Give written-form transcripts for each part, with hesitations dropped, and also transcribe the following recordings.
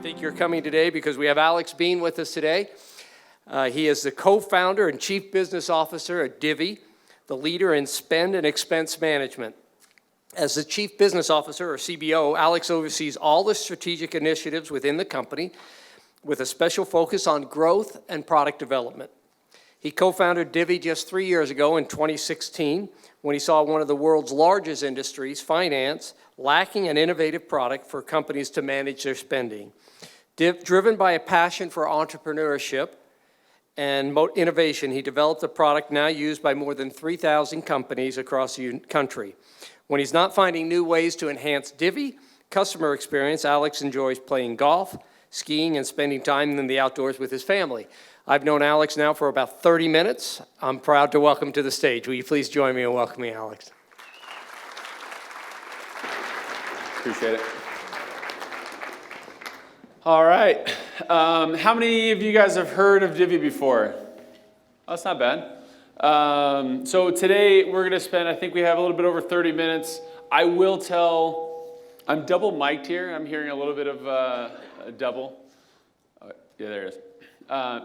think you're coming today because we have Alex Bean with us today. He is the co-founder and chief business officer at Divvy, the leader in spend and expense management. As the chief business officer, or CBO, Alex oversees all the strategic initiatives within the company with a special focus on growth and product development. He co-founded Divvy just 3 years ago in 2016 when he saw one of the world's largest industries, finance, lacking an innovative product for companies to manage their spending. Driven by a passion for entrepreneurship and innovation, he developed a product now used by more than 3,000 companies across the country. When he's not finding new ways to enhance Divvy customer experience, Alex enjoys playing golf, skiing, and spending time in the outdoors with his family. I've known Alex now for about 30 minutes. I'm proud to welcome to the stage. Will you please join me in welcoming Alex? Appreciate it. All right. How many of you guys have heard of Divvy before? Oh, that's not bad. So today we're going to spend, I think we have a little bit over 30 minutes. I will tell, I'm double mic'd here. I'm hearing a little bit of a double. Oh, yeah, there it is.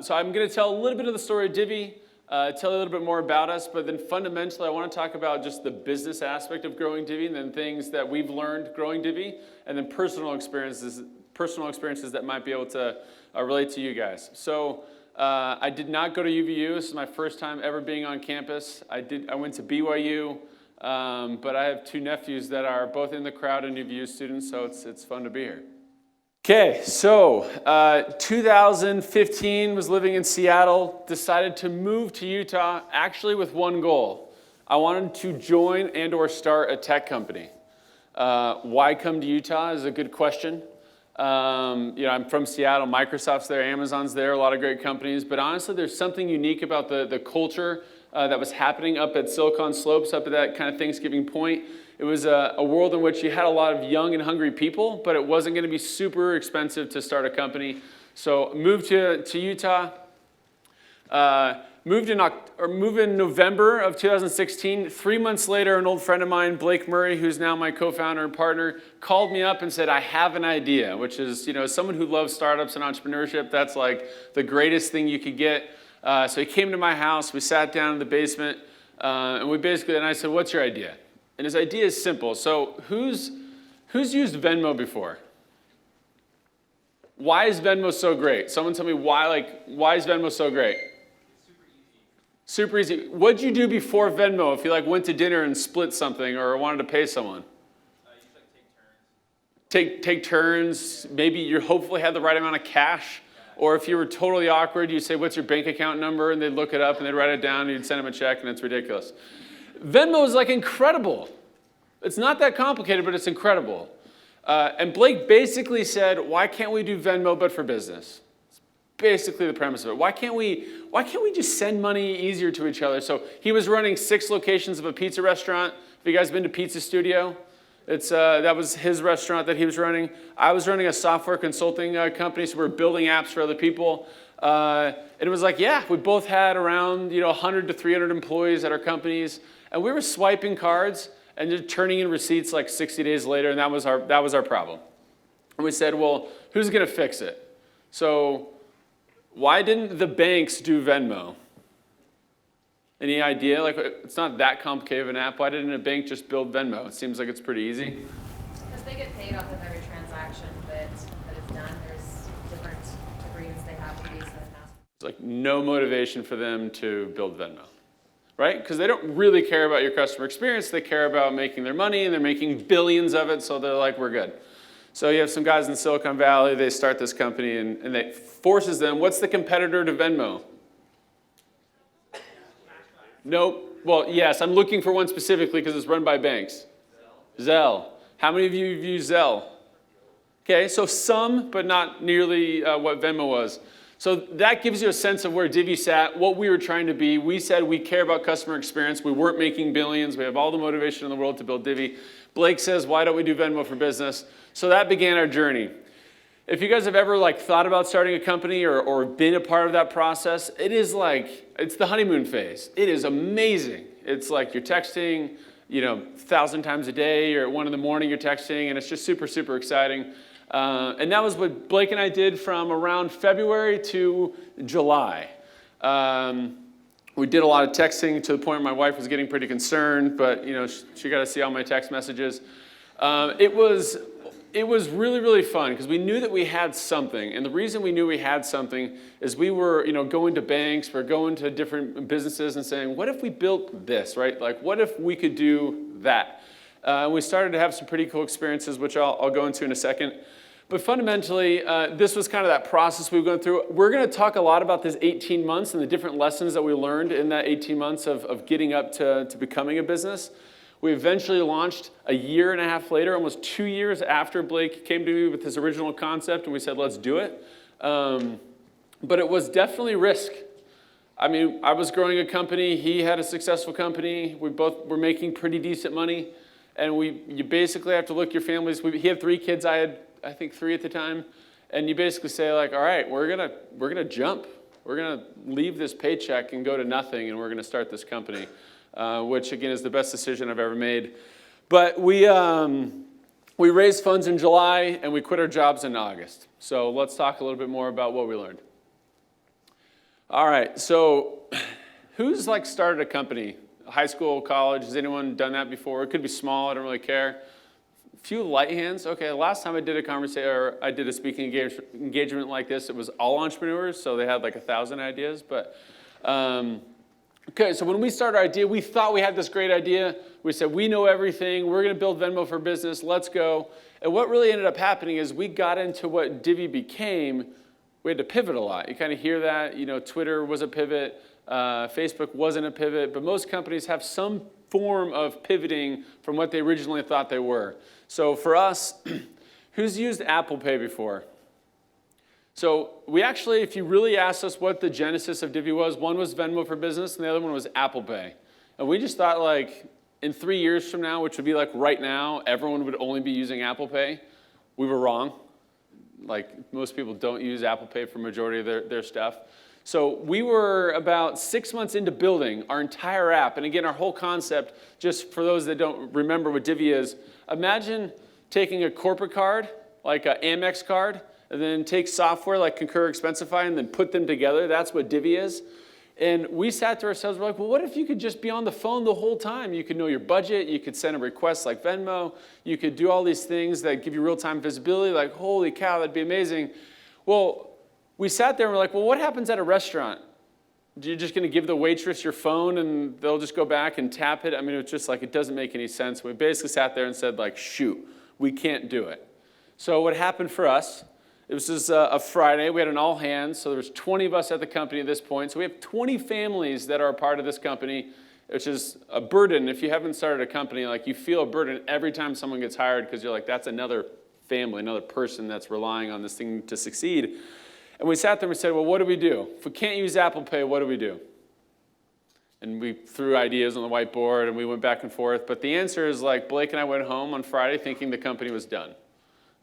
So I'm going to tell a little bit of the story of Divvy, tell you a little bit more about us, but then fundamentally I want to talk about just the business aspect of growing Divvy and then things that we've learned growing Divvy, and then personal experiences that might be able to relate to you guys. So I did not go to UVU. This is my first time ever being on campus. I went to BYU, but I have two nephews that are both in the crowd and UVU students, so it's fun to be here. Okay, so 2015, was living in Seattle, decided to move to Utah, actually with one goal. I wanted to join and or start a tech company. Why come to Utah is a good question. I'm from Seattle, Microsoft's there, Amazon's there, a lot of great companies, but honestly there's something unique about the culture that was happening up at Silicon Slopes, up at that kind of Thanksgiving point. It was a world in which you had a lot of young and hungry people, but it wasn't going to be super expensive to start a company. So moved to Utah, moved in November of 2016. 3 months later, an old friend of mine, Blake Murray, who's now my co-founder and partner, called me up and said, I have an idea, which is, someone who loves startups and entrepreneurship, that's like the greatest thing you could get. So he came to my house, we sat down in the basement, and I said, what's your idea? And his idea is simple. So who's used Venmo before? Why is Venmo so great? Someone tell me why is Venmo so great? Super easy. What'd you do before Venmo if you went to dinner and split something or wanted to pay someone? Take turns. Maybe you hopefully had the right amount of cash. Or if you were totally awkward, you'd say, what's your bank account number? And they'd look it up and they'd write it down and you'd send them a check and it's ridiculous. Venmo is incredible. It's not that complicated, but it's incredible. And Blake basically said, why can't we do Venmo but for business? It's basically the premise of it. Why can't we just send money easier to each other? So he was running 6 locations of a pizza restaurant. Have you guys been to Pizza Studio? That was his restaurant that he was running. I was running a software consulting company, so we were building apps for other people. And it was we both had around 100 to 300 employees at our companies, and we were swiping cards and just turning in receipts 60 days later, and that was our problem. And we said, well, who's going to fix it? So why didn't the banks do Venmo? Any idea? It's not that complicated of an app. Why didn't a bank just build Venmo? It seems like it's pretty easy. Because they get paid off of every transaction that is done. There's different agreements they have with these. It's no motivation for them to build Venmo, right? Because they don't really care about your customer experience. They care about making their money, and they're making billions of it, so they're we're good. So you have some guys in Silicon Valley, they start this company, and it forces them. What's the competitor to Venmo? Nope. Well, yes, I'm looking for one specifically because it's run by banks. Zelle. How many of you have used Zelle? Okay, so some, but not nearly what Venmo was. So that gives you a sense of where Divvy sat, what we were trying to be. We said we care about customer experience. We weren't making billions. We have all the motivation in the world to build Divvy. Blake says, why don't we do Venmo for business? So that began our journey. If you guys have ever thought about starting a company or been a part of that process, it is it's the honeymoon phase. It is amazing. It's you're texting, 1,000 times a day, or at 1 in the morning you're texting, and it's just super, super exciting. And that was what Blake and I did from around February to July. We did a lot of texting to the point where my wife was getting pretty concerned, but she got to see all my text messages. It was really, really fun because we knew that we had something. And the reason we knew we had something is we were, going to banks, we're going to different businesses and saying, what if we built this, right? Like, what if we could do that? And we started to have some pretty cool experiences, which I'll go into in a second. But fundamentally, this was kind of that process we were going through. We're going to talk a lot about this 18 months and the different lessons that we learned in that 18 months of getting up to becoming a business. We eventually launched a year and a half later, almost 2 years after Blake came to me with his original concept, and we said, let's do it. But it was definitely risk. I mean, I was growing a company. He had a successful company. We both were making pretty decent money. And you basically have to look at your families. He had 3 kids. I had, I think, 3 at the time. And you basically say, like, all right, we're gonna jump. We're gonna leave this paycheck and go to nothing, and we're gonna start this company, which again is the best decision I've ever made. But we raised funds in July, and we quit our jobs in August. So let's talk a little bit more about what we learned. All right, so who's started a company? High school, college, has anyone done that before? It could be small, I don't really care. Few light hands. Okay, the last time I did a conversation, or I did a speaking engagement like this, it was all entrepreneurs, so they had 1,000 ideas. But okay, so when we started our idea, we thought we had this great idea. We said, we know everything. We're going to build Venmo for business. Let's go. And what really ended up happening is we got into what Divvy became. We had to pivot a lot. You kind of hear that. Twitter was a pivot. Facebook wasn't a pivot. But most companies have some form of pivoting from what they originally thought they were. So for us, who's used Apple Pay before? So we actually, if you really asked us what the genesis of Divvy was, one was Venmo for Business and the other one was Apple Pay. And we just thought in 3 years from now, which would be right now, everyone would only be using Apple Pay. We were wrong. Most people don't use Apple Pay for majority of their stuff. So we were about 6 months into building our entire app. And again, our whole concept, just for those that don't remember what Divvy is, imagine taking a corporate card, like an Amex card, and then take software like Concur, Expensify, and then put them together. That's what Divvy is. And we sat to ourselves, we're like, well, what if you could just be on the phone the whole time? You could know your budget. You could send a request like Venmo. You could do all these things that give you real-time visibility. Like, holy cow, that'd be amazing. Well, we sat there and we're like, well, what happens at a restaurant? You're just going to give the waitress your phone and they'll just go back and tap it? I mean, it's just it doesn't make any sense. We basically sat there and said, shoot, we can't do it. So what happened for us, it was just a Friday. We had an all hands, so there was 20 of us at the company at this point. So we have 20 families that are a part of this company, which is a burden. If you haven't started a company, you feel a burden every time someone gets hired because you're that's another family, another person that's relying on this thing to succeed. And we sat there and we said, well, what do we do? If we can't use Apple Pay, what do we do? And we threw ideas on the whiteboard and we went back and forth. But the answer is Blake and I went home on Friday thinking the company was done.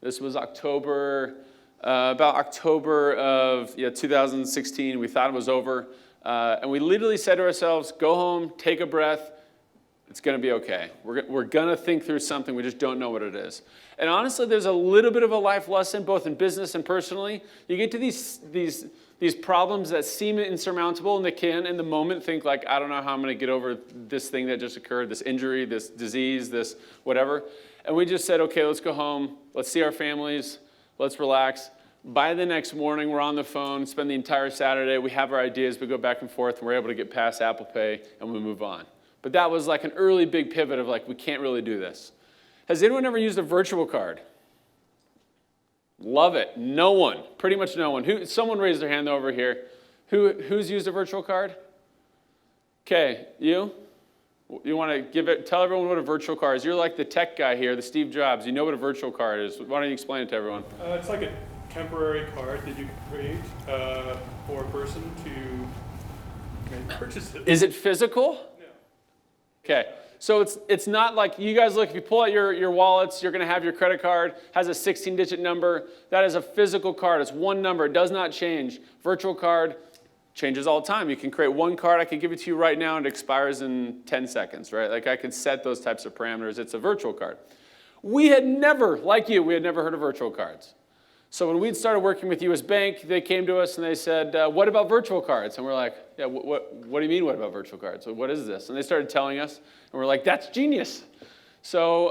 This was October, about October of 2016. We thought it was over. And we literally said to ourselves, go home, take a breath. It's going to be okay. We're going to think through something. We just don't know what it is. And honestly, there's a little bit of a life lesson, both in business and personally. You get to these problems that seem insurmountable, and they can, in the moment, think I don't know how I'm going to get over this thing that just occurred, this injury, this disease, this whatever. And we just said, okay, let's go home. Let's see our families. Let's relax. By the next morning, we're on the phone, spend the entire Saturday. We have our ideas. We go back and forth, and we're able to get past Apple Pay, and we move on. But that was an early big pivot of we can't really do this. Has anyone ever used a virtual card? Love it. No one. Pretty much no one. Someone raised their hand over here. Who's used a virtual card? Okay, you? You want to tell everyone what a virtual card is? You're the tech guy here, the Steve Jobs. You know what a virtual card is. Why don't you explain it to everyone? It's like a temporary card that you can create for a person to purchase it. Is it physical? No. Okay. So it's not you guys look, if you pull out your wallets, you're going to have your credit card, has a 16-digit number. That is a physical card. It's one number. It does not change. Virtual card changes all the time. You can create one card. I can give it to you right now, and it expires in 10 seconds, right? I can set those types of parameters. It's a virtual card. We had never, like you, we had never heard of virtual cards. So when we started working with US Bank, they came to us and they said, what about virtual cards? And we're like, yeah, what do you mean, what about virtual cards? What is this? And they started telling us, and we're like, that's genius. So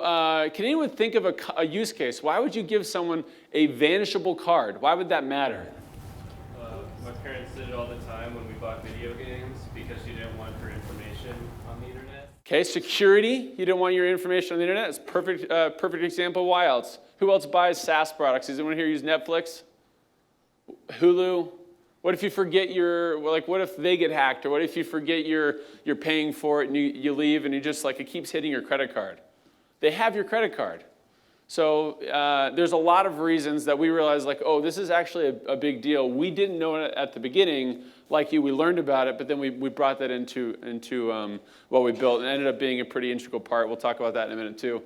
can anyone think of a use case? Why would you give someone a vanishable card? Why would that matter? My parents did it all the time when we bought video games because you didn't want your information on the internet. Okay, security. You don't want your information on the internet. It's perfect example. Why else? Who else buys SaaS products? Does anyone here use Netflix? Hulu? What if you forget what if they get hacked? Or what if you forget you're paying for it and you leave and you just it keeps hitting your credit card? They have your credit card. So there's a lot of reasons that we realized oh, this is actually a big deal. We didn't know it at the beginning, like you, we learned about it, but then we brought that into what we built, and it ended up being a pretty integral part. We'll talk about that in a minute too.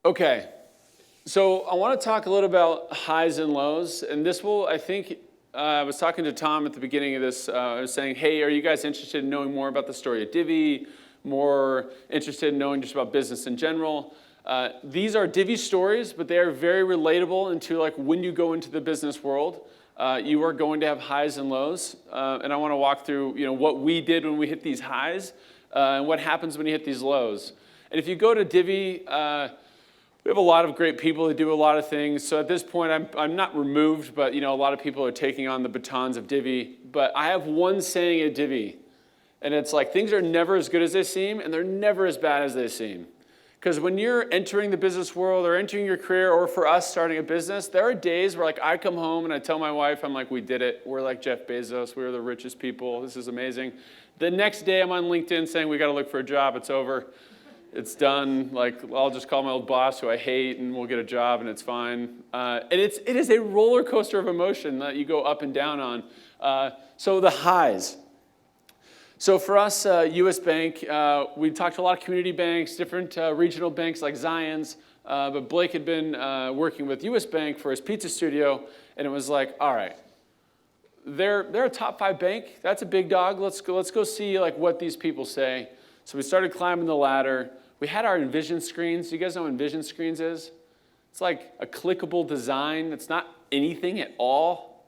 Okay, so I want to talk a little about highs and lows, and this will, I think, I was talking to Tom at the beginning of this. I was saying, hey, are you guys interested in knowing more about the story of Divvy? More interested in knowing just about business in general? These are Divvy stories, but they are very relatable into when you go into the business world. You are going to have highs and lows, and I want to walk through what we did when we hit these highs and what happens when you hit these lows. And if you go to Divvy, we have a lot of great people that do a lot of things. So at this point, I'm not removed, but a lot of people are taking on the batons of Divvy. But I have one saying at Divvy, and it's things are never as good as they seem, and they're never as bad as they seem. Because when you're entering the business world or entering your career, or for us starting a business, there are days where I come home and I tell my wife, I'm like, we did it. We're like Jeff Bezos. We're the richest people. This is amazing. The next day I'm on LinkedIn saying we got to look for a job. It's over. It's done. I'll just call my old boss who I hate and we'll get a job and it's fine. And it is a roller coaster of emotion that you go up and down on. So the highs. So for us, US Bank, we talked to a lot of community banks, different regional banks like Zion's, but Blake had been working with US Bank for his pizza studio, and it was all right, they're a top 5 bank. That's a big dog. Let's go see what these people say. So we started climbing the ladder. We had our Envision screens. Do you guys know what Envision screens is? It's like a clickable design. It's not anything at all.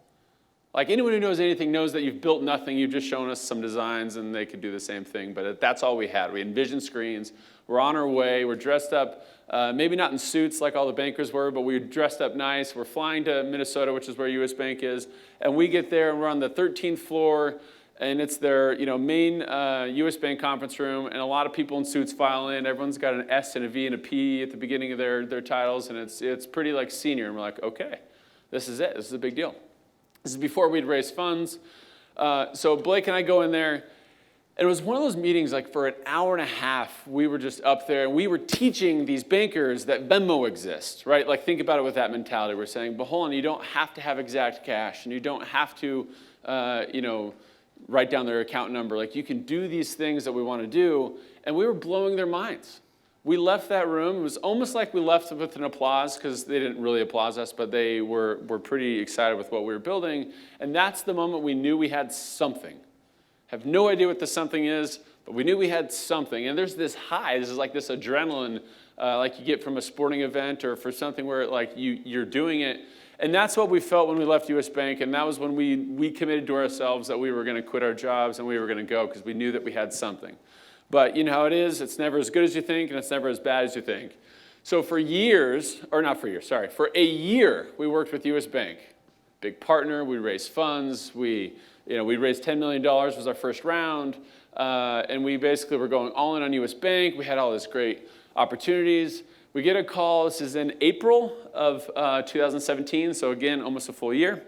Anyone who knows anything knows that you've built nothing. You've just shown us some designs and they could do the same thing. But that's all we had. We had Envision screens. We're on our way. We're dressed up, maybe not in suits like all the bankers were, but we were dressed up nice. We're flying to Minnesota, which is where US Bank is. And we get there and we're on the 13th floor. And it's their main US Bank conference room, and a lot of people in suits file in. Everyone's got an S and a V and a P at the beginning of their titles, and it's pretty senior. And we're like, okay, this is it. This is a big deal. This is before we'd raised funds. So Blake and I go in there, and it was one of those meetings for an hour and a half. We were just up there, and we were teaching these bankers that Venmo exists, right? Think about it with that mentality. We're saying, but hold on, you don't have to have exact cash, and you don't have to, write down their account number. You can do these things that we want to do, and we were blowing their minds. We left that room. It was almost like we left with an applause, because they didn't really applause us, but they were pretty excited with what we were building, and that's the moment we knew we had something. Have no idea what the something is, but we knew we had something, and there's this high. This is this adrenaline you get from a sporting event or for something where you're doing it. And that's what we felt when we left US Bank, and that was when we committed to ourselves that we were going to quit our jobs and we were going to go, because we knew that we had something. But you know how it is. It's never as good as you think, and it's never as bad as you think. So for a year, we worked with US Bank. Big partner. We raised funds. We raised $10 million was our first round, and we basically were going all in on US Bank. We had all these great opportunities. We get a call. This is in April of 2017, so again, almost a full year.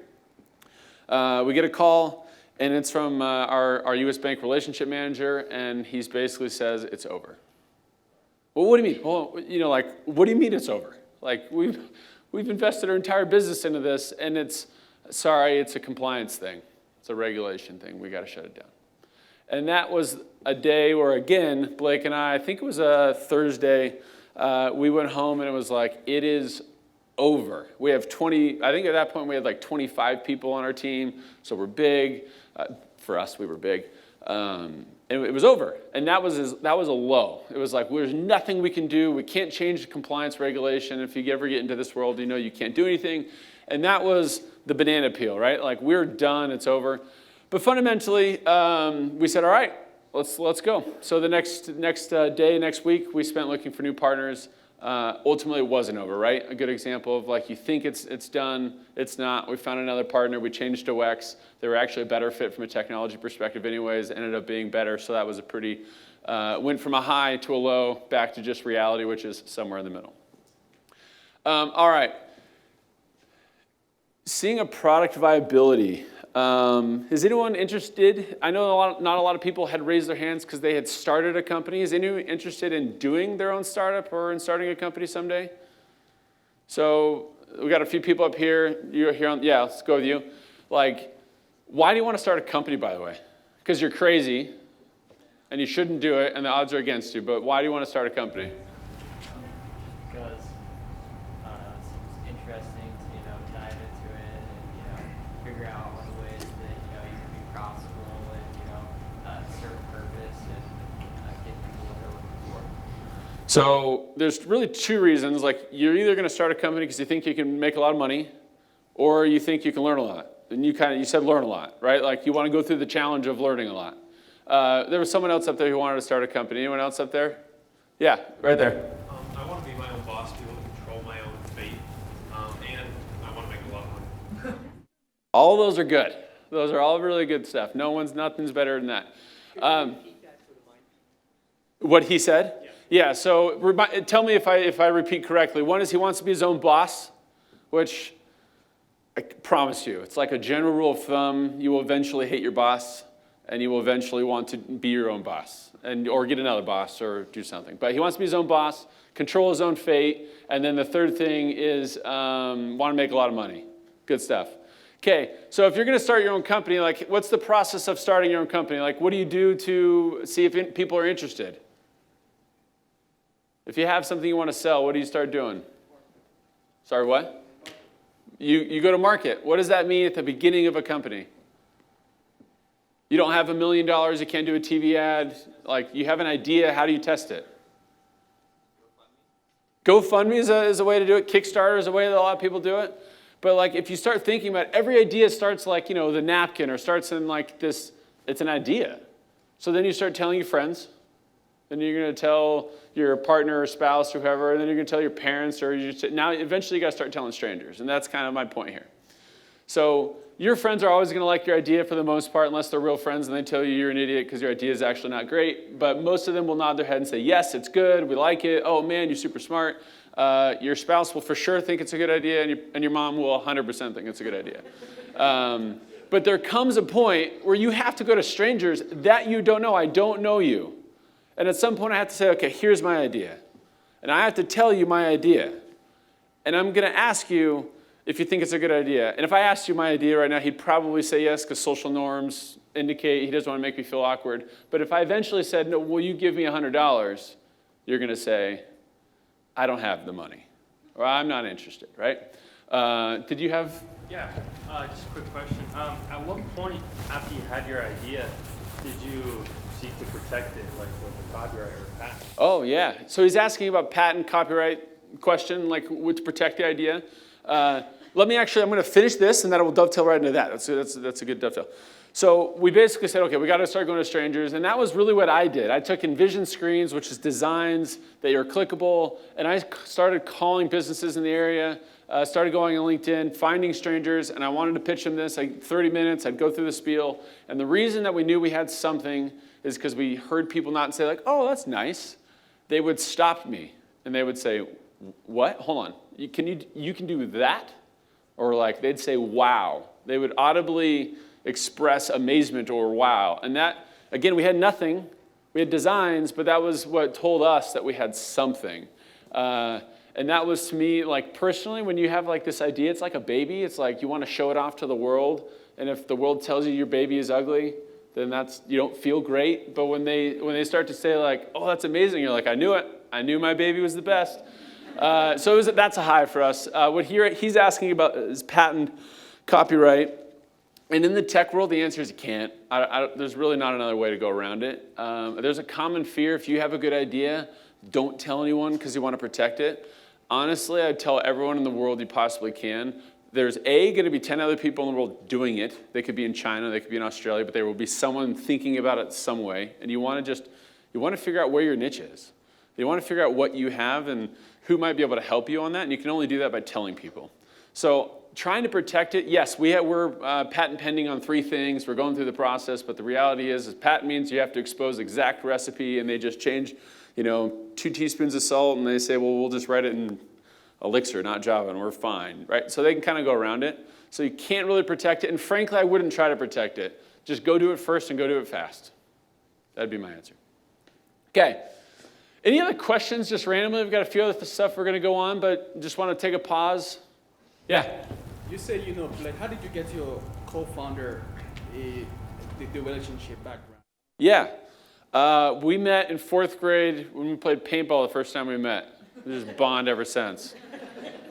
We get a call, and it's from our US Bank relationship manager, and he basically says, it's over. Well, what do you mean? Well, what do you mean it's over? We've invested our entire business into this, and it's a compliance thing. It's a regulation thing. We got to shut it down. And that was a day where, again, Blake and I think it was a Thursday, we went home and it was it is over. We have I think at that point we had 25 people on our team, so we're big. For us, we were big. And it was over. And that was a low. It was like, there's nothing we can do. We can't change the compliance regulation. If you ever get into this world, you know you can't do anything. And that was the banana peel, right? Like, we're done, it's over. But fundamentally, we said, all right, let's go. So the next week, we spent looking for new partners. Ultimately, it wasn't over, right? A good example of, like, you think it's done, it's not. We found another partner, we changed to WEX. They were actually a better fit from a technology perspective anyways, ended up being better, so that was a pretty, went from a high to a low, back to just reality, which is somewhere in the middle. All right. Seeing a product viability. Is anyone interested? I know not a lot of people had raised their hands because they had started a company. Is anyone interested in doing their own startup or in starting a company someday? So we got a few people up here. You're here on, yeah, let's go with you. Like, why do you want to start a company, by the way? Because you're crazy and you shouldn't do it and the odds are against you, but why do you want to start a company? Because it seems interesting to dive into it and figure out all the ways that you can be profitable and serve a purpose and get people what they're looking for. So there's really two reasons. Like, you're either going to start a company because you think you can make a lot of money, or you think you can learn a lot. And you said learn a lot, right? Like, you want to go through the challenge of learning a lot. There was someone else up there who wanted to start a company. Anyone else up there? Yeah, right there. I want to be my own boss, be able to control my own fate, and I want to make a lot of money. All those are good. Those are all really good stuff. Nothing's better than that. What he said? Yeah, so tell me if I repeat correctly. One is he wants to be his own boss, which I promise you, it's like a general rule of thumb. You will eventually hate your boss, and you will eventually want to be your own boss, or get another boss, or do something. But he wants to be his own boss, control his own fate, and then the third thing is want to make a lot of money. Good stuff. Okay, so if you're going to start your own company, like, what's the process of starting your own company? Like, what do you do to see if people are interested? If you have something you want to sell, what do you start doing? Sorry, what? You go to market. What does that mean at the beginning of a company? You don't have $1 million, you can't do a TV ad. Like, you have an idea, how do you test it? GoFundMe is a way to do it. Kickstarter is a way that a lot of people do it. But like, if you start thinking about it, every idea starts like, the napkin, or starts in like this, it's an idea. So then you start telling your friends, then you're going to tell your partner or spouse or whoever, and then you're going to tell your parents, or now eventually you got to start telling strangers, and that's kind of my point here. So your friends are always going to like your idea for the most part, unless they're real friends and they tell you you're an idiot because your idea is actually not great. But most of them will nod their head and say, yes, it's good, we like it, oh man, you're super smart. Your spouse will for sure think it's a good idea, and your mom will 100% think it's a good idea. But there comes a point where you have to go to strangers that you don't know. I don't know you. And at some point I have to say, okay, here's my idea. And I have to tell you my idea. And I'm going to ask you if you think it's a good idea. And if I asked you my idea right now, he'd probably say yes, because social norms indicate he doesn't want to make me feel awkward. But if I eventually said, no, will you give me $100? You're going to say, I don't have the money, or I'm not interested, right? Did you have? Yeah, just a quick question. At what point after you had your idea, did you seek to protect it, like with a copyright or a patent? Oh, yeah. So he's asking about patent, copyright question, like to protect the idea. I'm going to finish this, and that will dovetail right into that. That's a good dovetail. So we basically said, okay, we got to start going to strangers, and that was really what I did. I took Envision screens, which is designs that are clickable, and I started calling businesses in the area, started going on LinkedIn, finding strangers, and I wanted to pitch them this, like 30 minutes, I'd go through the spiel, and the reason that we knew we had something is because we heard people not say like, oh, that's nice. They would stop me, and they would say, what? Hold on, you can do that? Or like, they'd say, wow. They would audibly express amazement or wow. And that, again, we had nothing. We had designs, but that was what told us that we had something. And that was, to me, like personally, when you have like this idea, it's like a baby. It's like you want to show it off to the world. And if the world tells you your baby is ugly, then you don't feel great. But when they start to say like, oh, that's amazing, you're like, I knew it. I knew my baby was the best. That's a high for us. What he's asking about is patent, copyright. And in the tech world, the answer is you can't. There's really not another way to go around it. There's a common fear. If you have a good idea, don't tell anyone because you want to protect it. Honestly, I'd tell everyone in the world you possibly can. There's going to be 10 other people in the world doing it. They could be in China, they could be in Australia, but there will be someone thinking about it some way. And you want to figure out where your niche is. You want to figure out what you have and who might be able to help you on that. And you can only do that by telling people. So trying to protect it, yes, we're patent pending on 3 things. We're going through the process, but the reality is patent means you have to expose the exact recipe, and they just change, 2 teaspoons of salt, and they say, well, we'll just write it in Elixir, not Java, and we're fine, right? So they can kind of go around it. So you can't really protect it, and frankly, I wouldn't try to protect it. Just go do it first and go do it fast. That'd be my answer. Okay. Any other questions just randomly? We've got a few other stuff we're going to go on, but just want to take a pause. Yeah. You say, like, how did you get your co-founder, the relationship background? Yeah. We met in 4th grade when we played paintball the first time we met. We just bond ever since.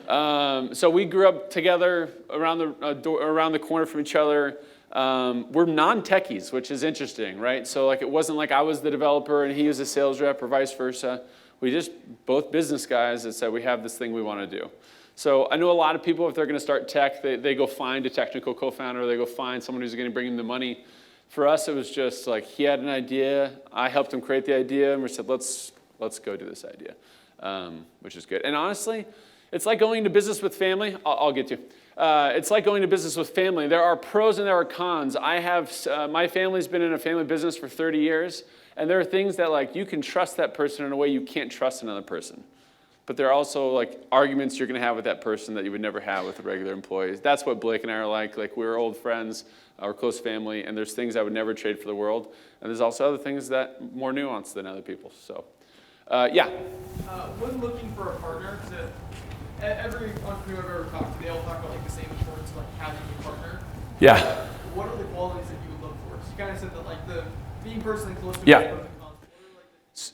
So we grew up together around the corner from each other. We're non-techies, which is interesting, right? So like it wasn't like I was the developer and he was a sales rep or vice versa. We just both business guys that said we have this thing we want to do. So I know a lot of people, if they're going to start tech, they go find a technical co-founder, they go find someone who's going to bring them the money. For us, it was just like he had an idea, I helped him create the idea, and we said, let's go do this idea, which is good. And honestly, it's like going into business with family. I'll get you. It's like going to business with family. There are pros and there are cons. My family's been in a family business for 30 years, and there are things that like you can trust that person in a way you can't trust another person. But there are also like arguments you're going to have with that person that you would never have with a regular employee. That's what Blake and I are like. Like we're old friends, we're close family, and there's things I would never trade for the world. And there's also other things that more nuanced than other people. So, yeah. When looking for a partner, every entrepreneur I've ever talked to, they all talk about like the same importance of like having a partner. Yeah. What are the qualities that you would look for? So you kind of said that like the being personally close to Yeah. people, the cons.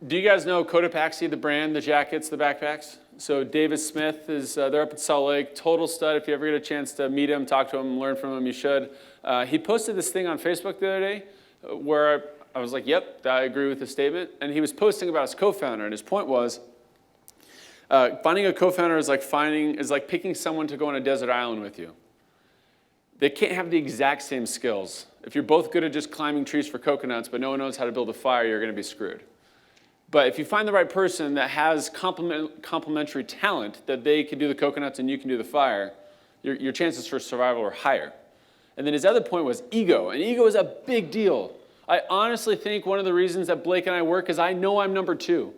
Do you guys know Cotopaxi, the brand, the jackets, the backpacks? So David Smith they're up at Salt Lake, total stud. If you ever get a chance to meet him, talk to him, learn from him, you should. He posted this thing on Facebook the other day where I was like, yep, I agree with the statement. And he was posting about his co-founder, and his point was, finding a co-founder is like picking someone to go on a desert island with you. They can't have the exact same skills. If you're both good at just climbing trees for coconuts, but no one knows how to build a fire, you're going to be screwed. But if you find the right person that has complementary talent, that they can do the coconuts and you can do the fire, your chances for survival are higher. And then his other point was ego, and ego is a big deal. I honestly think one of the reasons that Blake and I work is I know I'm number 2.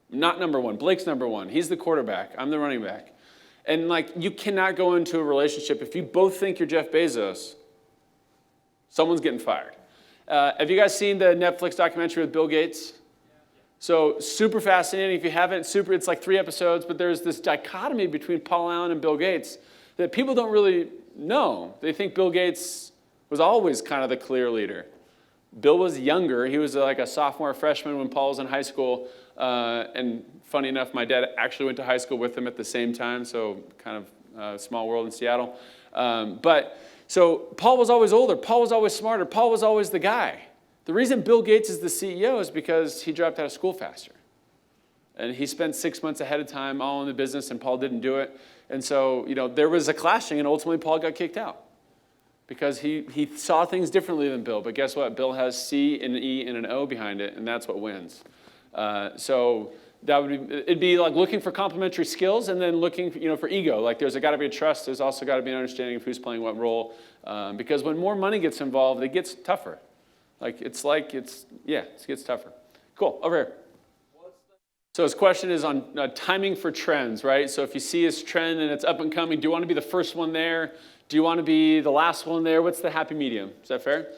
Not number 1. Blake's number 1. He's the quarterback. I'm the running back. And like, you cannot go into a relationship if you both think you're Jeff Bezos, someone's getting fired. Have you guys seen the Netflix documentary with Bill Gates? So super fascinating. If you haven't, it's like 3 episodes, but there's this dichotomy between Paul Allen and Bill Gates that people don't really know. They think Bill Gates was always kind of the clear leader. Bill was younger. He was like a sophomore, freshman when Paul was in high school. And funny enough, my dad actually went to high school with him at the same time, so kind of small world in Seattle. So Paul was always older. Paul was always smarter. Paul was always the guy. The reason Bill Gates is the CEO is because he dropped out of school faster. And he spent 6 months ahead of time all in the business, and Paul didn't do it. And so, there was a clashing, and ultimately Paul got kicked out because he saw things differently than Bill. But guess what? Bill has C and an E and an O behind it, and that's what wins. So it'd be like looking for complementary skills and then looking, for ego. Like there's got to be a trust. There's also got to be an understanding of who's playing what role. Because when more money gets involved, it gets tougher. It gets tougher. Cool, over here. So his question is on timing for trends, right? So if you see this trend and it's up and coming, do you want to be the first one there? Do you want to be the last one there? What's the happy medium? Is that fair?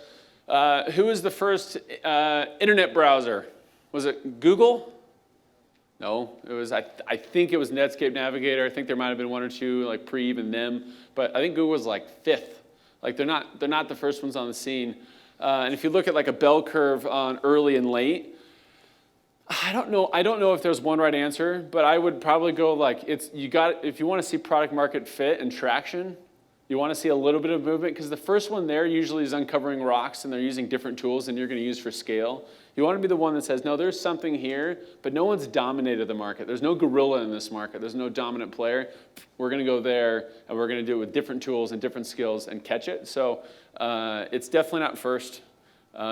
Who was the first internet browser? Was it Google? No, it was. I think it was Netscape Navigator. I think there might have been 1 or 2 like pre even them, but I think Google was like 5th. Like they're not the first ones on the scene. And if you look at like a bell curve on early and late, I don't know if there's one right answer, but I would probably go like if you want to see product market fit and traction, You want to see a little bit of movement because the first one there usually is uncovering rocks and they're using different tools than you're going to use for scale. You want to be the one that says, no, there's something here, but no one's dominated the market. There's no gorilla in this market. There's no dominant player. We're going to go there and we're going to do it with different tools and different skills and catch it. So it's definitely not first.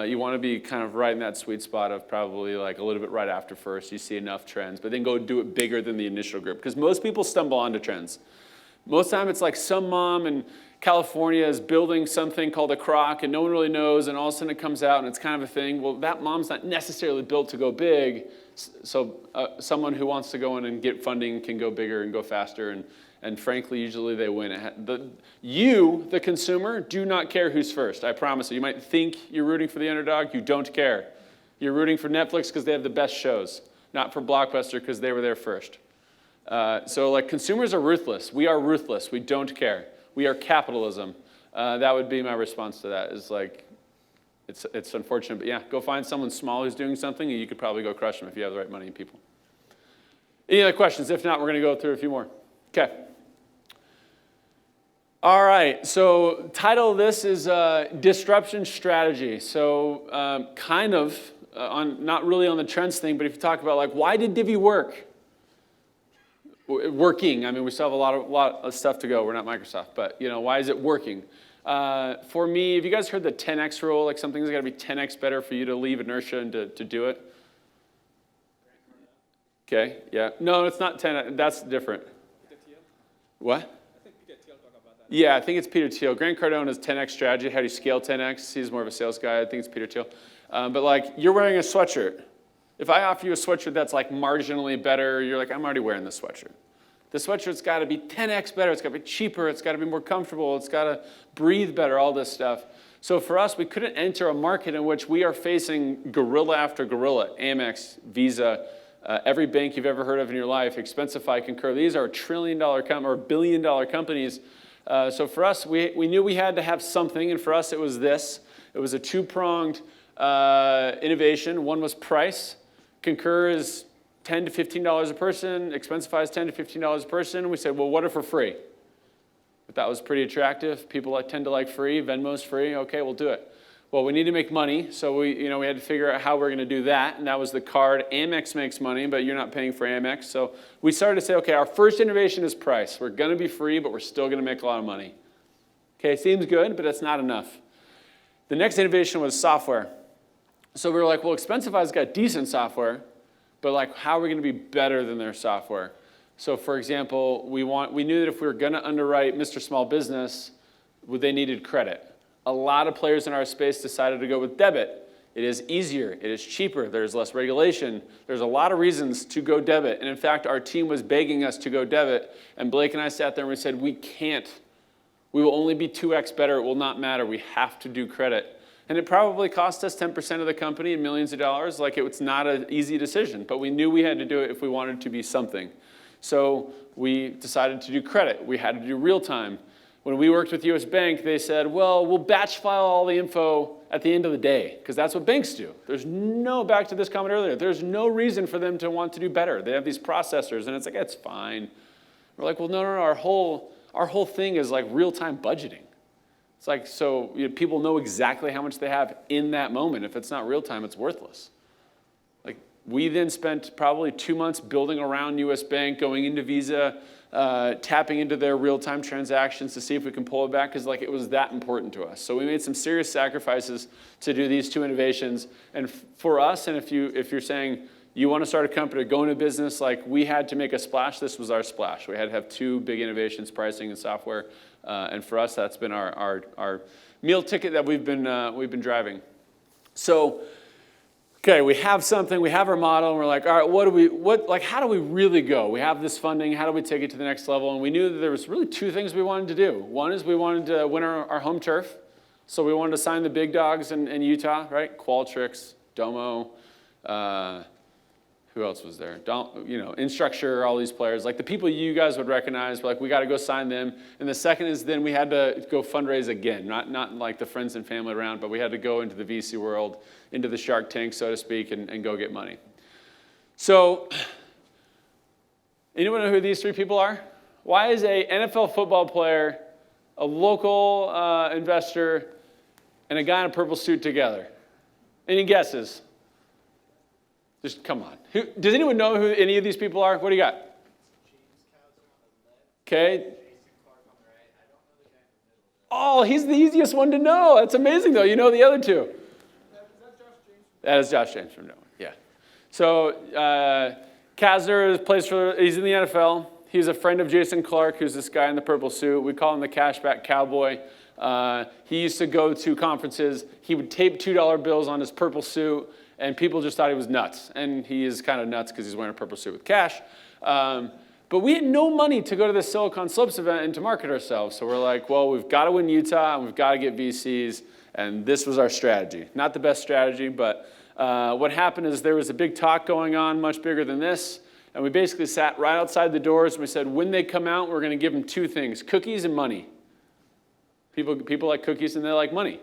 You want to be kind of right in that sweet spot of probably like a little bit right after first. You see enough trends, but then go do it bigger than the initial group because most people stumble onto trends. Most of the time it's like some mom in California is building something called a crock and no one really knows and all of a sudden it comes out and it's kind of a thing. Well, that mom's not necessarily built to go big. So someone who wants to go in and get funding can go bigger and go faster. And frankly, usually they win. You, the consumer, do not care who's first. I promise you. You might think you're rooting for the underdog. You don't care. You're rooting for Netflix because they have the best shows, not for Blockbuster because they were there first. So like consumers are ruthless. We are ruthless. We don't care. We are capitalism. That would be my response to that is like, it's unfortunate, but yeah, go find someone small who's doing something and you could probably go crush them if you have the right money and people. Any other questions? If not, we're going to go through a few more. Okay. All right, so title of this is Disruption Strategy. So kind of, not really on the trends thing, but if you talk about like, why did Divvy work? Working, I mean, we still have a lot of stuff to go. We're not Microsoft, but you know, why is it working? For me, have you guys heard the 10x rule? Like something's got to be 10x better for you to leave inertia and to do it? Okay, yeah. No, it's not 10, that's different. What? Yeah, I think it's Peter Thiel. Grant Cardone's 10x strategy. How do you scale 10x? He's more of a sales guy. I think it's Peter Thiel. But like, you're wearing a sweatshirt. If I offer you a sweatshirt that's like marginally better, you're like, I'm already wearing this sweatshirt. The sweatshirt's got to be 10x better. It's got to be cheaper. It's got to be more comfortable. It's got to breathe better, all this stuff. So for us, we couldn't enter a market in which we are facing gorilla after gorilla. Amex, Visa, every bank you've ever heard of in your life, Expensify, Concur. These are trillion-dollar or billion-dollar companies. So for us, we knew we had to have something, and for us it was this. It was a two-pronged innovation. One was price. Concur is $10 to $15 a person. Expensify is $10 to $15 a person. We said, well, what if we're free? But that was pretty attractive. People tend to like free. Venmo's free. Okay, we'll do it. Well, we need to make money, so we had to figure out how we're going to do that, and that was the card. Amex makes money, but you're not paying for Amex. So we started to say, okay, our first innovation is price. We're going to be free, but we're still going to make a lot of money. Okay, seems good, but it's not enough. The next innovation was software. So we were like, well, Expensify's got decent software, but like, how are we going to be better than their software? So for example, we knew that if we were going to underwrite Mr. Small Business, they needed credit. A lot of players in our space decided to go with debit. It is easier, it is cheaper, there's less regulation. There's a lot of reasons to go debit. And in fact, our team was begging us to go debit. And Blake and I sat there and we said, we can't. We will only be 2x better, it will not matter. We have to do credit. And it probably cost us 10% of the company and millions of dollars. Like, it was not an easy decision, but we knew we had to do it if we wanted to be something. So we decided to do credit. We had to do real time. When we worked with US Bank, they said, well, we'll batch file all the info at the end of the day, because that's what banks do. There's no, back to this comment earlier, there's no reason for them to want to do better. They have these processors, and it's like, it's fine. We're like, well, no, our whole thing is like real-time budgeting. It's like, so people know exactly how much they have in that moment. If it's not real-time, it's worthless. Like, we then spent probably 2 months building around US Bank, going into Visa, tapping into their real-time transactions to see if we can pull it back, because like, it was that important to us. So we made some serious sacrifices to do these two innovations. And for us, and if you're saying you want to start a company, go into business, like, we had to make a splash. This was our splash. We had to have two big innovations, pricing and software. And for us, that's been our meal ticket that we've been driving. So, okay, we have something, we have our model, and we're like, all right, how do we really go? We have this funding, how do we take it to the next level? And we knew that there was really two things we wanted to do. One is we wanted to win our home turf. So we wanted to sign the big dogs in Utah, right? Qualtrics, Domo, who else was there? Instructure, all these players. Like, the people you guys would recognize, like, we got to go sign them. And the second is then we had to go fundraise again. Not like the friends and family around, but we had to go into the VC world, into the Shark Tank, so to speak, and go get money. So, anyone know who these three people are? Why is a NFL football player a local investor, and a guy in a purple suit together? Any guesses? Just come on. Does anyone know who any of these people are? What do you got? Okay. Oh, he's the easiest one to know. That's amazing, though. You know the other two. That is Josh James from Nowhere. Yeah. So Kazner plays for. He's in the NFL. He's a friend of Jason Clark, who's this guy in the purple suit. We call him the cashback cowboy. He used to go to conferences. He would tape $2 bills on his purple suit, and people just thought he was nuts. And he is kind of nuts because he's wearing a purple suit with cash. But we had no money to go to the Silicon Slopes event and to market ourselves. So we're like, well, we've got to win Utah, and we've got to get VCs. And this was our strategy. Not the best strategy, but what happened is there was a big talk going on, much bigger than this. And we basically sat right outside the doors, and we said, when they come out, we're going to give them two things, cookies and money. People like cookies, and they like money.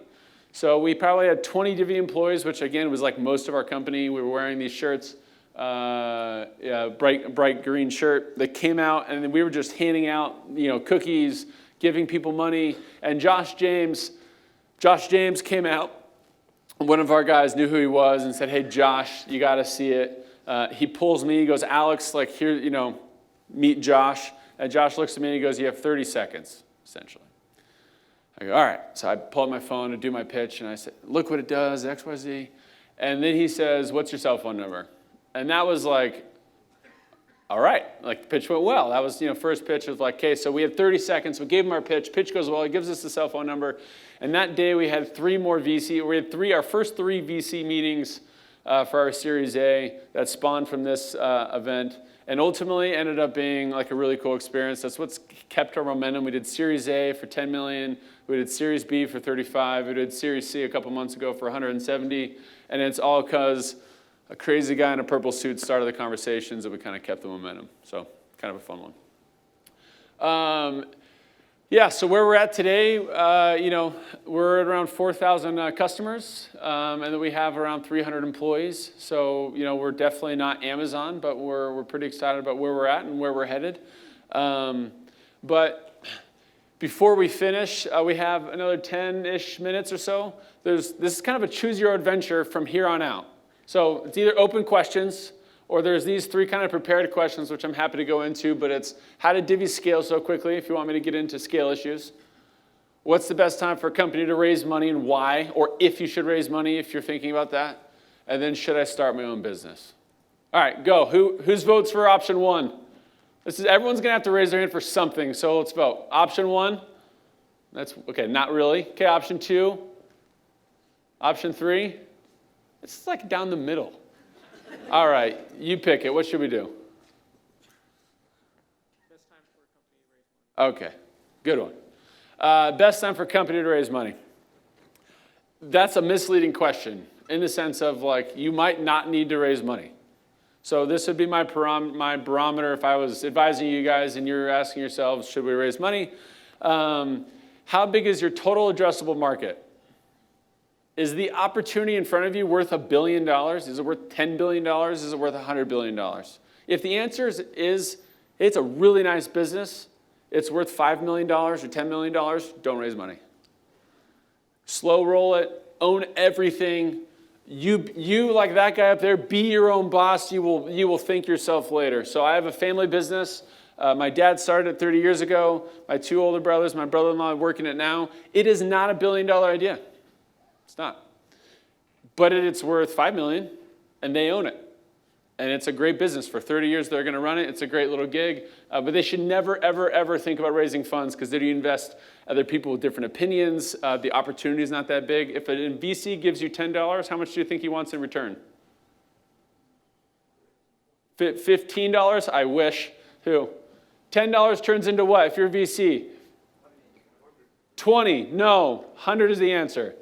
So we probably had 20 Divvy employees, which, again, was like most of our company. We were wearing these shirts. Bright green shirt that came out, and then we were just handing out, cookies, giving people money. And Josh James came out. One of our guys knew who he was and said, "Hey, Josh, you got to see it." He pulls me. He goes, "Alex, like here, meet Josh." And Josh looks at me and he goes, "You have 30 seconds, essentially." I go, "All right." So I pull up my phone to do my pitch, and I said, "Look what it does, X, Y, Z." And then he says, "What's your cell phone number?" And that was like, all right, like the pitch went well. That was, first pitch was like, okay, so we had 30 seconds. We gave him our pitch. Pitch goes well. He gives us the cell phone number. And that day we had our first three VC meetings for our Series A that spawned from this event. And ultimately ended up being like a really cool experience. That's what's kept our momentum. We did Series A for 10 million. We did Series B for 35. We did Series C a couple months ago for 170. And it's all because a crazy guy in a purple suit started the conversations, and we kind of kept the momentum. So kind of a fun one. So where we're at today, we're at around 4,000 customers, and then we have around 300 employees. So, we're definitely not Amazon, but we're pretty excited about where we're at and where we're headed. But before we finish, we have another 10-ish minutes or so. This is kind of a choose your adventure from here on out. So it's either open questions, or there's these three kind of prepared questions, which I'm happy to go into, but it's how did Divvy scale so quickly, if you want me to get into scale issues? What's the best time for a company to raise money and why, or if you should raise money if you're thinking about that? And then should I start my own business? All right, go. Whose votes for option one? Everyone's going to have to raise their hand for something, so let's vote. Option one? That's okay, not really. Okay, option two? Option three? It's like down the middle. All right, you pick it. What should we do? Best time for a company to raise money. Okay, good one. Best time for a company to raise money. That's a misleading question in the sense of like you might not need to raise money. So this would be my barometer if I was advising you guys and you're asking yourselves, should we raise money? How big is your total addressable market? Is the opportunity in front of you worth $1 billion? Is it worth $10 billion? Is it worth $100 billion? If the answer is it's a really nice business, it's worth $5 million or $10 million, don't raise money. Slow roll it, own everything. You like that guy up there, be your own boss. You will thank yourself later. So I have a family business. My dad started it 30 years ago. My two older brothers, my brother-in-law working it now. It is not $1 billion idea. It's not. But it's worth $5 million, and they own it. And it's a great business. For 30 years, they're going to run it. It's a great little gig. But they should never, ever, ever think about raising funds because then you invest other people with different opinions. The opportunity is not that big. If a VC gives you $10, how much do you think he wants in return? $15? I wish. Who? $10 turns into what if you're a VC? 20. No. 100 is the answer.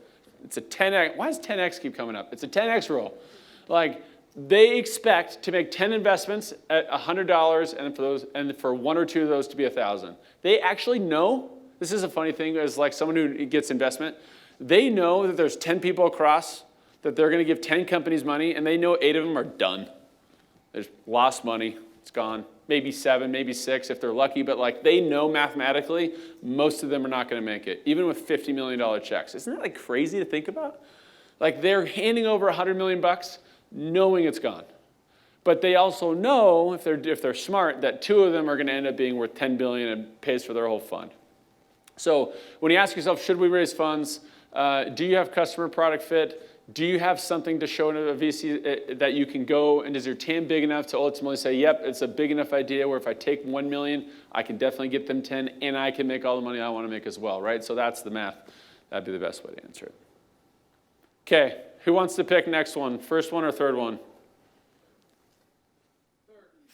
It's a 10x. Why does 10x keep coming up? It's a 10x rule. Like, they expect to make 10 investments at $100 and for one or two of those to be 1,000. They actually know, this is a funny thing, as like someone who gets investment, they know that there's 10 people across, that they're going to give 10 companies money, and they know 8 of them are done. They've lost money. It's gone. maybe 7, maybe 6 if they're lucky, but like they know mathematically most of them are not going to make it, even with $50 million checks. Isn't that like crazy to think about? Like they're handing over $100 million knowing it's gone. But they also know, if they're smart, that 2 of them are going to end up being worth $10 billion and pays for their whole fund. So when you ask yourself, should we raise funds? Do you have customer product fit? Do you have something to show to a VC that you can go, and is your TAM big enough to ultimately say, yep, it's a big enough idea where if I take 1 million, I can definitely get them 10, and I can make all the money I want to make as well, right? So that's the math. That'd be the best way to answer it. Okay, who wants to pick next one? First one or third one?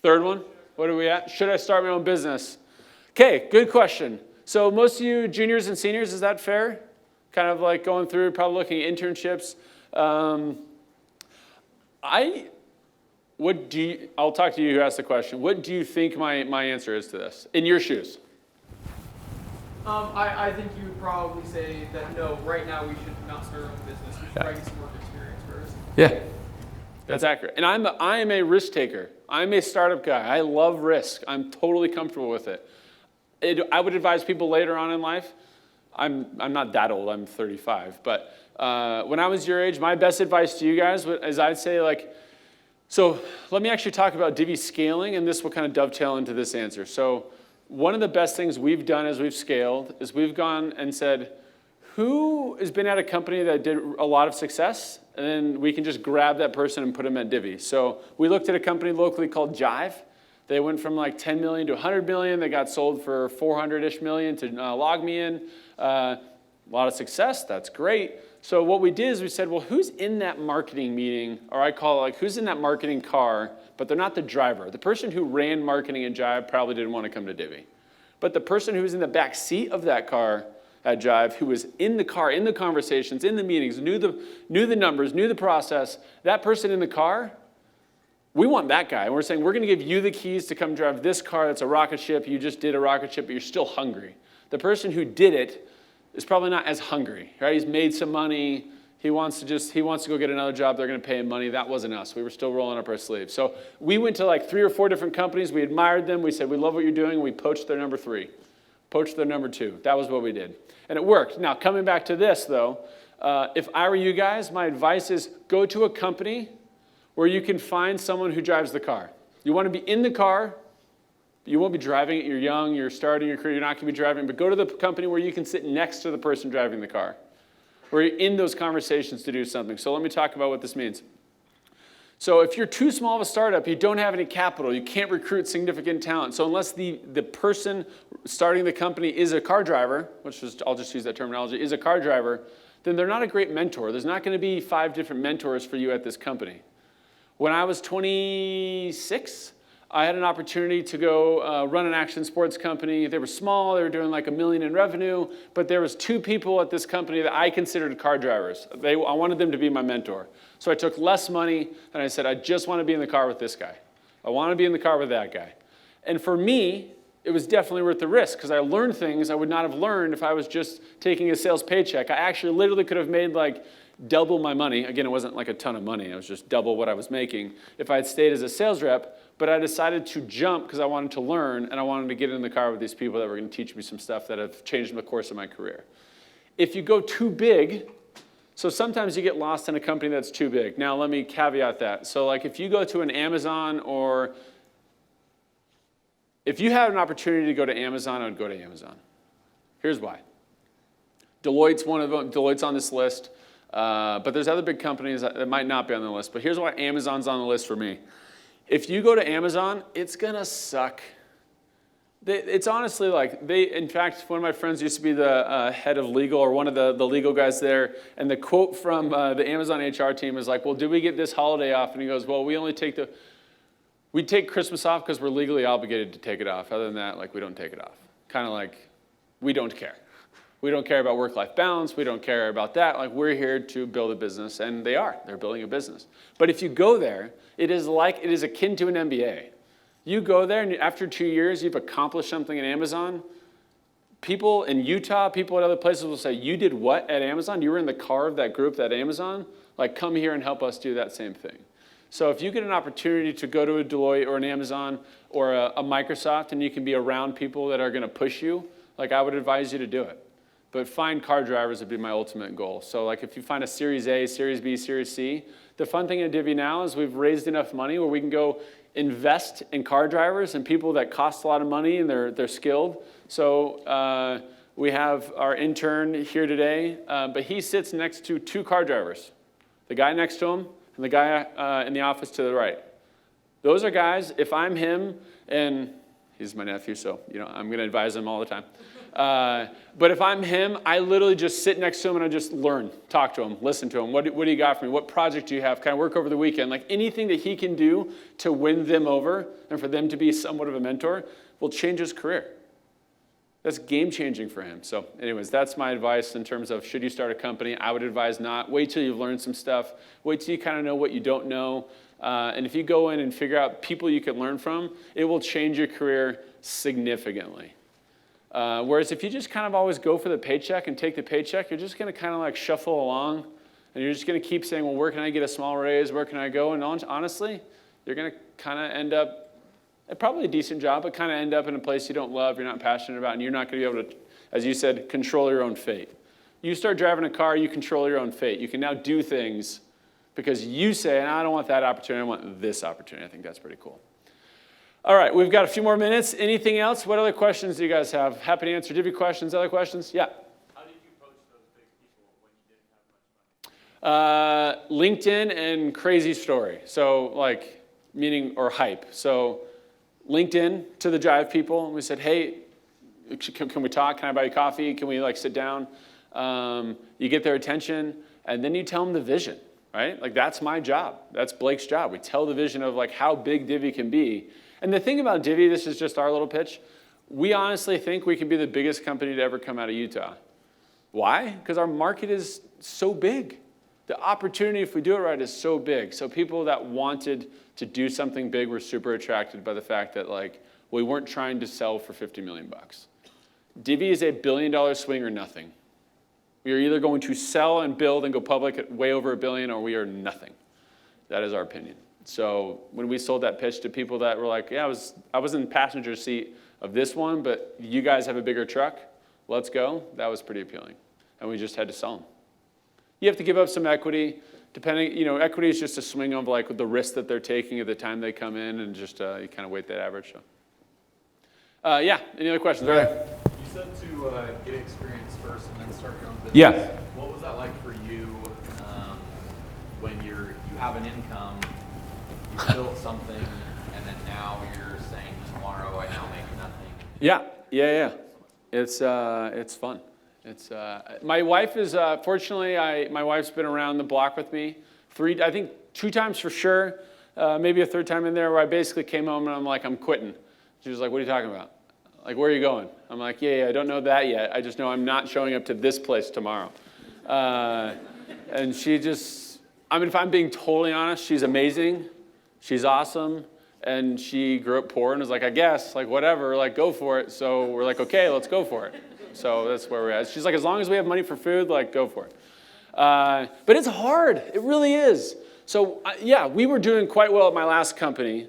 Third one? What are we at? Should I start my own business? Okay, good question. So most of you juniors and seniors, is that fair? Kind of like going through, probably looking at internships. I'll talk to you who asked the question. What do you think my answer is to this, in your shoes? I think you would probably say that no, right now we should not start our own business. We should probably get some work experience first. Yeah, that's accurate. And I am a risk taker. I'm a startup guy. I love risk. I'm totally comfortable with it. I would advise people later on in life. I'm not that old. I'm 35. But when I was your age, my best advice to you guys is I'd say like, so let me actually talk about Divvy scaling, and this will kind of dovetail into this answer. So one of the best things we've done as we've scaled is we've gone and said, who has been at a company that did a lot of success? And then we can just grab that person and put them at Divvy. So we looked at a company locally called Jive. They went from like 10 million to 100 million. They got sold for 400-ish million to LogMeIn. A lot of success, that's great. So what we did is we said, well, who's in that marketing meeting, or I call it like, who's in that marketing car, but they're not the driver. The person who ran marketing at Jive probably didn't want to come to Divvy. But the person who was in the back seat of that car at Jive, who was in the car, in the conversations, in the meetings, knew the numbers, knew the process, that person in the car, we want that guy. And we're saying, we're going to give you the keys to come drive this car that's a rocket ship. You just did a rocket ship, but you're still hungry. The person who did it is probably not as hungry, right? He's made some money. He wants to go get another job. They're going to pay him money. That wasn't us. We were still rolling up our sleeves. So we went to like 3 or 4 different companies. We admired them. We said, we love what you're doing. And we poached their number 3, poached their number 2. That was what we did. And it worked. Now, coming back to this, though, if I were you guys, my advice is go to a company where you can find someone who drives the car. You want to be in the car. You won't be driving it. You're young. You're starting your career. You're not going to be driving. But go to the company where you can sit next to the person driving the car, where you're in those conversations to do something. So let me talk about what this means. So if you're too small of a startup, you don't have any capital, you can't recruit significant talent. So unless the person starting the company is a car driver, I'll just use that terminology, is a car driver, then they're not a great mentor. There's not going to be 5 different mentors for you at this company. When I was 26, I had an opportunity to go run an action sports company. They were small, they were doing like $1 million in revenue, but there was 2 people at this company that I considered car drivers. I wanted them to be my mentor. So I took less money and I said, I just want to be in the car with this guy. I want to be in the car with that guy. And for me, it was definitely worth the risk because I learned things I would not have learned if I was just taking a sales paycheck. I actually literally could have made like double my money. Again, it wasn't like a ton of money. It was just double what I was making if I had stayed as a sales rep. But I decided to jump because I wanted to learn and I wanted to get in the car with these people that were going to teach me some stuff that have changed the course of my career. If you go too big, so sometimes you get lost in a company that's too big. Now let me caveat that. So like if you go to an Amazon or if you had an opportunity to go to Amazon, I would go to Amazon. Here's why. Deloitte's one of them. Deloitte's on this list. But there's other big companies that might not be on the list. But here's why Amazon's on the list for me. If you go to Amazon, it's going to suck. It's honestly like, in fact, one of my friends used to be the head of legal or one of the legal guys there. And the quote from the Amazon HR team is like, well, did we get this holiday off? And he goes, well, we take Christmas off because we're legally obligated to take it off. Other than that, like, we don't take it off. Kind of like, we don't care. We don't care about work-life balance. We don't care about that. Like, we're here to build a business, and they're building a business. But if you go there, it is akin to an MBA. You go there, and after 2 years, you've accomplished something at Amazon. People in Utah, people at other places will say, you did what at Amazon? You were in the car of that group at Amazon? Like, come here and help us do that same thing. So if you get an opportunity to go to a Deloitte or an Amazon or a Microsoft and you can be around people that are going to push you, like I would advise you to do it. But find car drivers would be my ultimate goal. So like if you find a Series A, Series B, Series C, the fun thing at Divvy now is we've raised enough money where we can go invest in car drivers and people that cost a lot of money and they're skilled. So we have our intern here today, but he sits next to 2 car drivers. The guy next to him and the guy in the office to the right. Those are guys, if I'm him, and he's my nephew, so I'm going to advise him all the time. But if I'm him, I literally just sit next to him and I just learn, talk to him, listen to him. What do you got for me? What project do you have? Can I work over the weekend? Like anything that he can do to win them over and for them to be somewhat of a mentor will change his career. That's game changing for him. So anyways, that's my advice in terms of should you start a company. I would advise not. Wait till you've learned some stuff. Wait till you kind of know what you don't know. And if you go in and figure out people you can learn from, it will change your career significantly. Whereas if you just kind of always go for the paycheck and take the paycheck, you're just going to kind of like shuffle along. And you're just going to keep saying, well, where can I get a small raise? Where can I go? And honestly, you're going to kind of end up at probably a decent job, but kind of end up in a place you don't love, you're not passionate about, and you're not going to be able to, as you said, control your own fate. You start driving a car, you control your own fate. You can now do things because you say, I don't want that opportunity, I want this opportunity. I think that's pretty cool. All right, we've got a few more minutes. Anything else? What other questions do you guys have? Happy to answer Divvy questions. Other questions? Yeah. How did you approach those big people when you didn't have much money? LinkedIn and crazy story. So like, meaning, or hype. So LinkedIn to the Drive people, and we said, hey, can we talk? Can I buy you coffee? Can we like sit down? You get their attention, and then you tell them the vision, right? Like that's my job. That's Blake's job. We tell the vision of like how big Divvy can be. And the thing about Divvy, this is just our little pitch, we honestly think we can be the biggest company to ever come out of Utah. Why? Because our market is so big. The opportunity, if we do it right, is so big. So people that wanted to do something big were super attracted by the fact that like we weren't trying to sell for $50 million. Divvy is $1 billion swing or nothing. We are either going to sell and build and go public at way over $1 billion, or we are nothing. That is our opinion. So when we sold that pitch to people that were like, yeah, I was in the passenger seat of this one, but you guys have a bigger truck, let's go, that was pretty appealing. And we just had to sell them. You have to give up some equity. Depending, equity is just a swing of like the risk that they're taking at the time they come in, and just you kind of weight that average. So. Yeah, any other questions? Right. You said to get experience first and then start your own business. Yeah. What was that like for you when you have an income, you built something, and then now you're saying tomorrow I now make nothing? Yeah. It's fun. It's my wife is fortunately my wife's been around the block with me I think 2 times for sure, maybe a 3rd time in there where I basically came home and I'm like, I'm quitting. She was like, what are you talking about? Like, where are you going? I'm like, yeah, I don't know that yet. I just know I'm not showing up to this place tomorrow. And she just, if I'm being totally honest, she's amazing. She's awesome. And she grew up poor and was like, I guess, like whatever, like go for it. So we're like, okay, let's go for it. So that's where we're at. She's like, as long as we have money for food, like go for it. But it's hard. It really is. So yeah, we were doing quite well at my last company.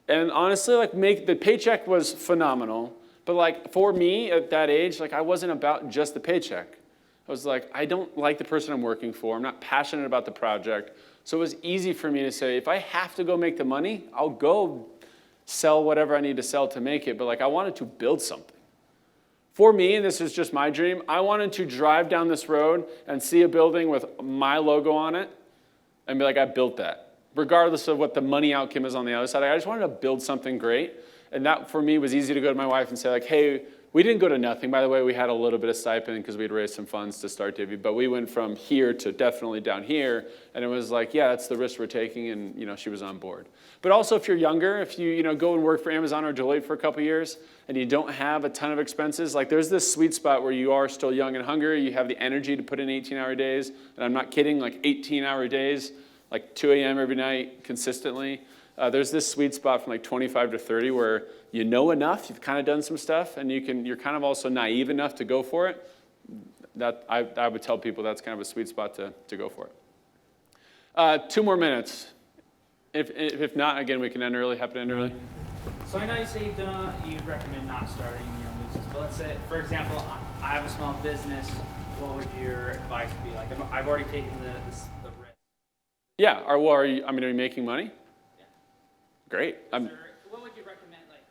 And honestly, like the paycheck was phenomenal. But like for me at that age, like I wasn't about just the paycheck. I was like, I don't like the person I'm working for. I'm not passionate about the project. So it was easy for me to say, if I have to go make the money, I'll go sell whatever I need to sell to make it. But like I wanted to build something. For me, and this is just my dream, I wanted to drive down this road and see a building with my logo on it and be like, I built that. Regardless of what the money outcome is on the other side, I just wanted to build something great. And that, for me, was easy to go to my wife and say, like, hey, we didn't go to nothing. By the way, we had a little bit of stipend because we'd raised some funds to start Divvy. But we went from here to definitely down here. And it was like, yeah, that's the risk we're taking. And, she was on board. But also, if you're younger, if you, go and work for Amazon or Deloitte for a couple years and you don't have a ton of expenses, like there's this sweet spot where you are still young and hungry. You have the energy to put in 18-hour days. And I'm not kidding, like 18-hour days, like 2 a.m. every night consistently. There's this sweet spot from like 25 to 30 where you know enough, you've kind of done some stuff, and you're kind of also naive enough to go for it. That I would tell people that's kind of a sweet spot to go for it. 2 more minutes. If not, again, we can end early, happy to end early. So I know you say you'd recommend not starting your own business, but let's say, for example, I have a small business. What would your advice be? Like, I've already taken the risk. Yeah, are you making money? Yeah. Great. What would you recommend? Like,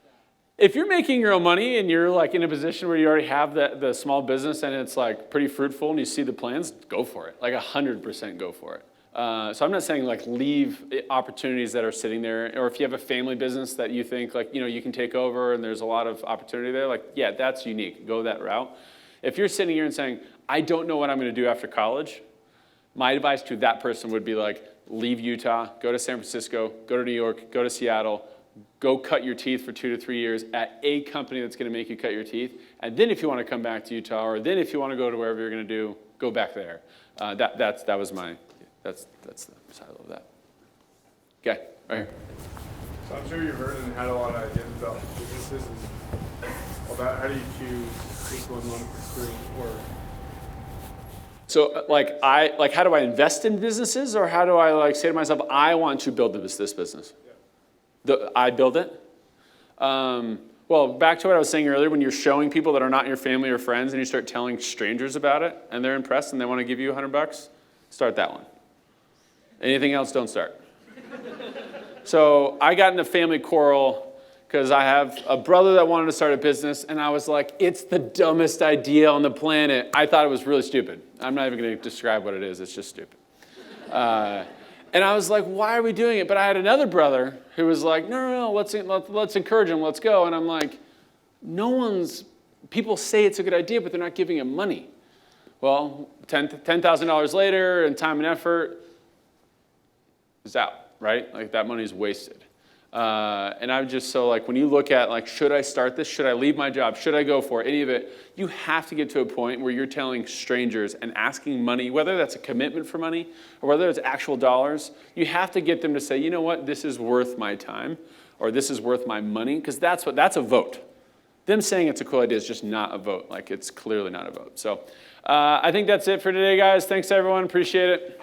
if you're making your own money and you're like in a position where you already have the small business and it's like pretty fruitful and you see the plans, go for it. Like 100% go for it. So I'm not saying like leave opportunities that are sitting there, or if you have a family business that you think like, you can take over and there's a lot of opportunity there, like, yeah, that's unique. Go that route. If you're sitting here and saying, I don't know what I'm going to do after college, my advice to that person would be like, leave Utah, go to San Francisco, go to New York, go to Seattle, go cut your teeth for 2 to 3 years at a company that's going to make you cut your teeth. And then if you want to come back to Utah, or then if you want to go to wherever you're going to do, go back there. That's the silo of that. Okay, right here. So I'm sure you've heard and had a lot of ideas about businesses and about how do you choose which one you want to pursue, or So how do I invest in businesses, or how do I like say to myself, I want to build this business? Yeah. I build it? Well, back to what I was saying earlier, when you're showing people that are not your family or friends and you start telling strangers about it and they're impressed and they want to give you $100, start that one. Anything else, don't start. So I got in a family quarrel because I have a brother that wanted to start a business, and I was like, it's the dumbest idea on the planet. I thought it was really stupid. I'm not even going to describe what it is. It's just stupid. And I was like, why are we doing it? But I had another brother who was like, no, let's encourage him, let's go. And I'm like, people say it's a good idea, but they're not giving him money. Well, $10,000 later and time and effort is out, right? Like that money is wasted. And I'm just so like, when you look at like, should I start this? Should I leave my job? Should I go for any of it? You have to get to a point where you're telling strangers and asking money, whether that's a commitment for money or whether it's actual dollars, you have to get them to say, you know what, this is worth my time or this is worth my money, because that's a vote. Them saying it's a cool idea is just not a vote. Like it's clearly not a vote. So I think that's it for today, guys. Thanks everyone, appreciate it.